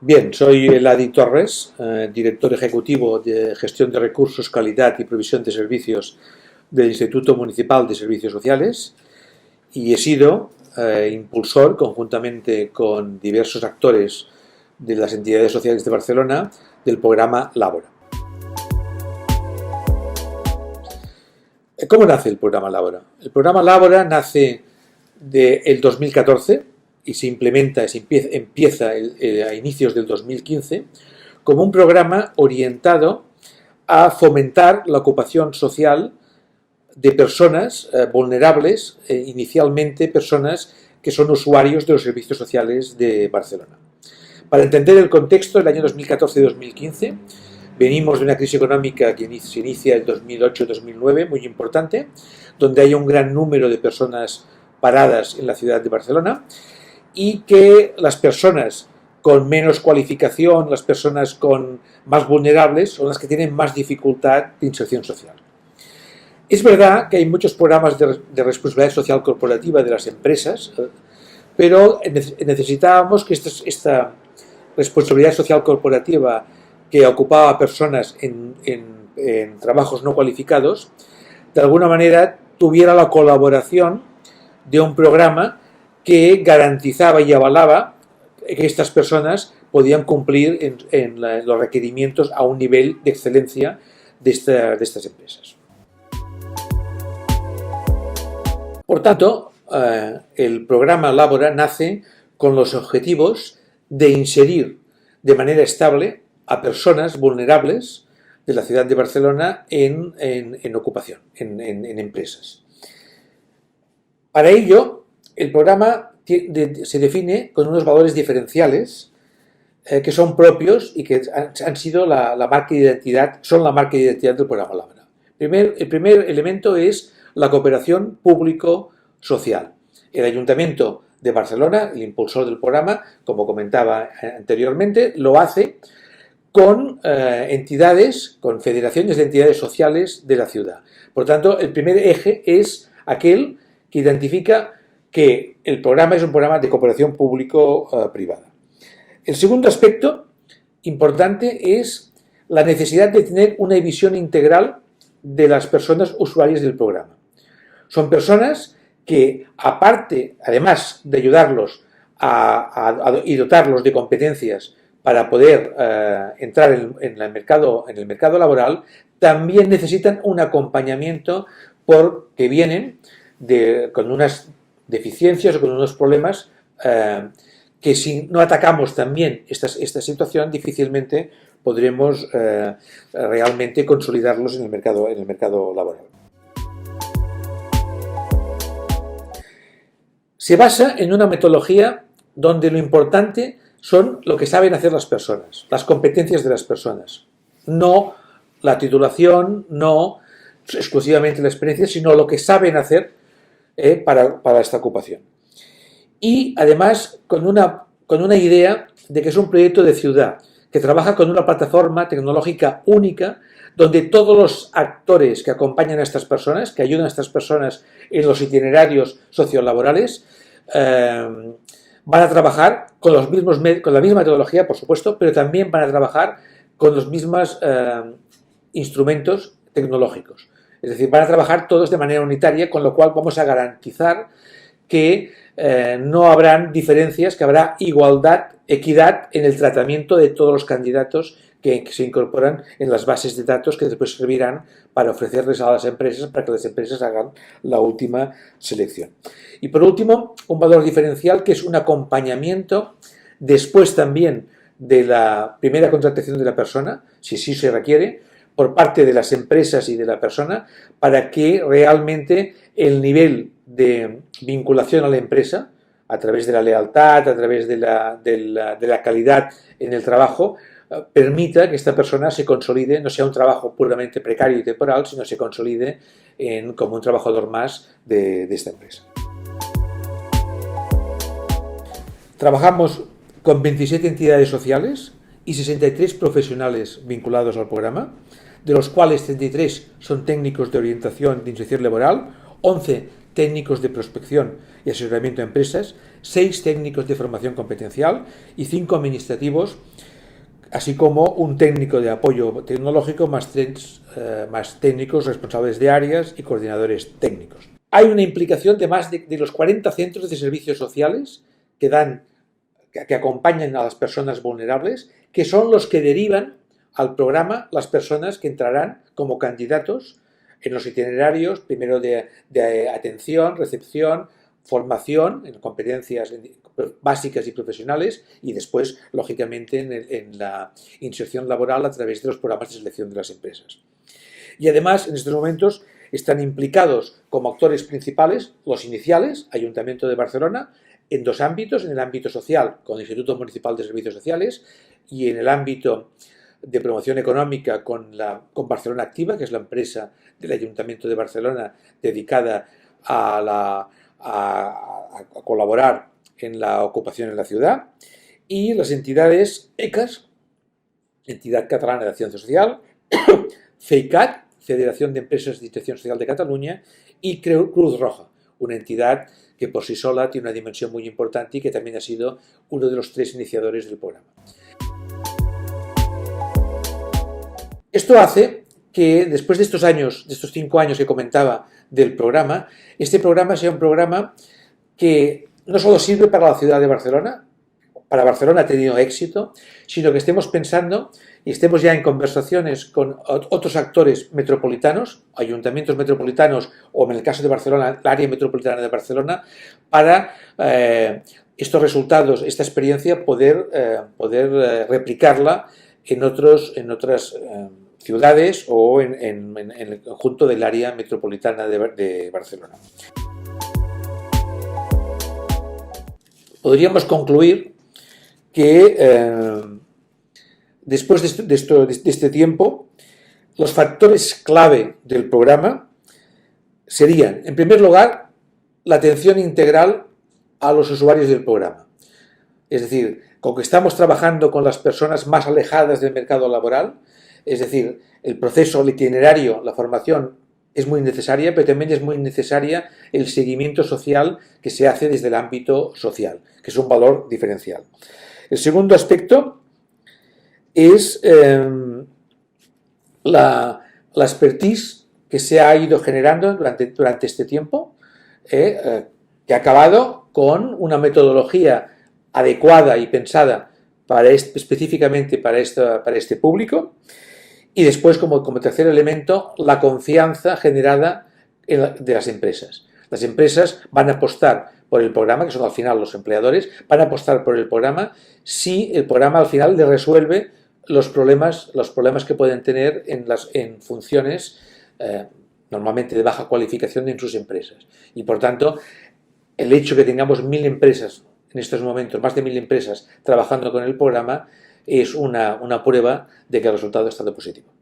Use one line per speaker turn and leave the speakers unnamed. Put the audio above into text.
Bien, soy Eladi Torres, director ejecutivo de Gestión de Recursos, Calidad y Provisión de Servicios del Instituto Municipal de Servicios Sociales y he sido impulsor, conjuntamente con diversos actores de las entidades sociales de Barcelona, del programa Labora. ¿Cómo nace el programa Labora? El programa Labora nace del 2014 y se empieza a inicios del 2015 como un programa orientado a fomentar la ocupación social de personas vulnerables, inicialmente personas que son usuarios de los servicios sociales de Barcelona. Para entender el contexto, el año 2014 y 2015 venimos de una crisis económica que se inicia en 2008-2009, muy importante, donde hay un gran número de personas paradas en la ciudad de Barcelona y que las personas con menos cualificación, las personas más vulnerables, son las que tienen más dificultad de inserción social. Es verdad que hay muchos programas de responsabilidad social corporativa de las empresas, pero necesitábamos que esta responsabilidad social corporativa que ocupaba a personas en trabajos no cualificados, de alguna manera tuviera la colaboración de un programa que garantizaba y avalaba que estas personas podían cumplir en los requerimientos a un nivel de excelencia de estas empresas. Por tanto, el programa Labora nace con los objetivos de inserir de manera estable a personas vulnerables de la ciudad de Barcelona en ocupación, en empresas. Para ello, el programa se define con unos valores diferenciales que son propios y que han sido la marca de identidad, son la marca de identidad del programa Labora. El primer elemento es la cooperación público-social. El Ayuntamiento de Barcelona, el impulsor del programa, como comentaba anteriormente, lo hace con entidades, con federaciones de entidades sociales de la ciudad. Por tanto, el primer eje es aquel que identifica que el programa es un programa de cooperación público-privada. El segundo aspecto importante es la necesidad de tener una visión integral de las personas usuarias del programa. Son personas que, además de ayudarlos y dotarlos de competencias para poder entrar en el mercado laboral, también necesitan un acompañamiento porque vienen con unas deficiencias o con unos problemas que si no atacamos también esta situación, difícilmente podremos realmente consolidarlos en el mercado laboral. Se basa en una metodología donde lo importante son lo que saben hacer las personas, las competencias de las personas, no la titulación, no exclusivamente la experiencia, sino lo que saben hacer para esta ocupación. Y además con una idea de que es un proyecto de ciudad, que trabaja con una plataforma tecnológica única, donde todos los actores que acompañan a estas personas, que ayudan a estas personas en los itinerarios sociolaborales, van a trabajar con la misma metodología, por supuesto, pero también van a trabajar con los mismos instrumentos tecnológicos. Es decir, van a trabajar todos de manera unitaria, con lo cual vamos a garantizar que no habrán diferencias, que habrá igualdad, equidad en el tratamiento de todos los candidatos que se incorporan en las bases de datos que después servirán para ofrecerles a las empresas, para que las empresas hagan la última selección. Y por último, un valor diferencial que es un acompañamiento después también de la primera contratación de la persona, si sí se requiere, por parte de las empresas y de la persona, para que realmente el nivel de vinculación a la empresa, a través de la lealtad, a través de la calidad en el trabajo, permita que esta persona se consolide, no sea un trabajo puramente precario y temporal, sino se consolide como un trabajador más de esta empresa. Trabajamos con 27 entidades sociales y 63 profesionales vinculados al programa, de los cuales 33 son técnicos de orientación de inserción laboral, 11 técnicos de prospección y asesoramiento a empresas, 6 técnicos de formación competencial y 5 administrativos, así como un técnico de apoyo tecnológico más 3 más técnicos responsables de áreas y coordinadores técnicos. Hay una implicación de más de los 40 centros de servicios sociales que acompañan a las personas vulnerables, que son los que derivan al programa las personas que entrarán como candidatos en los itinerarios, primero de atención, recepción, formación en competencias básicas y profesionales y después, lógicamente, en la inserción laboral a través de los programas de selección de las empresas. Y además, en estos momentos, están implicados como actores principales los iniciales, Ayuntamiento de Barcelona, en 2 ámbitos, en el ámbito social con el Instituto Municipal de Servicios Sociales y en el ámbito de promoción económica con Barcelona Activa, que es la empresa del Ayuntamiento de Barcelona dedicada a colaborar en la ocupación en la ciudad, y las entidades ECAS, Entidad Catalana de Acción Social, FEICAT, Federación de Empresas de Institución Social de Cataluña, y Cruz Roja, una entidad que por sí sola tiene una dimensión muy importante y que también ha sido uno de los 3 iniciadores del programa. Esto hace que después de estos años, de estos 5 años que comentaba del programa, este programa sea un programa que no solo sirve para la ciudad de Barcelona, para Barcelona ha tenido éxito, sino que estemos pensando y estemos ya en conversaciones con otros actores metropolitanos, ayuntamientos metropolitanos o en el caso de Barcelona, la área metropolitana de Barcelona, para estos resultados, esta experiencia, poder replicarla en otras ciudades o en el conjunto del área metropolitana de Barcelona. Podríamos concluir que después de este tiempo, los factores clave del programa serían, en primer lugar, la atención integral a los usuarios del programa. Es decir, con que estamos trabajando con las personas más alejadas del mercado laboral, es decir, el proceso, el itinerario, la formación es muy necesaria, pero también es muy necesaria el seguimiento social que se hace desde el ámbito social, que es un valor diferencial. El segundo aspecto es la expertise que se ha ido generando durante este tiempo, que ha acabado con una metodología adecuada y pensada específicamente para este público. Y después, como tercer elemento, la confianza generada de las empresas. Las empresas van a apostar por el programa, que son al final los empleadores, van a apostar por el programa si el programa al final les resuelve los problemas que pueden tener en funciones normalmente de baja cualificación en sus empresas. Y por tanto, el hecho de que tengamos 1000 empresas en estos momentos, más de 1000 empresas trabajando con el programa, es una prueba de que el resultado ha estado positivo.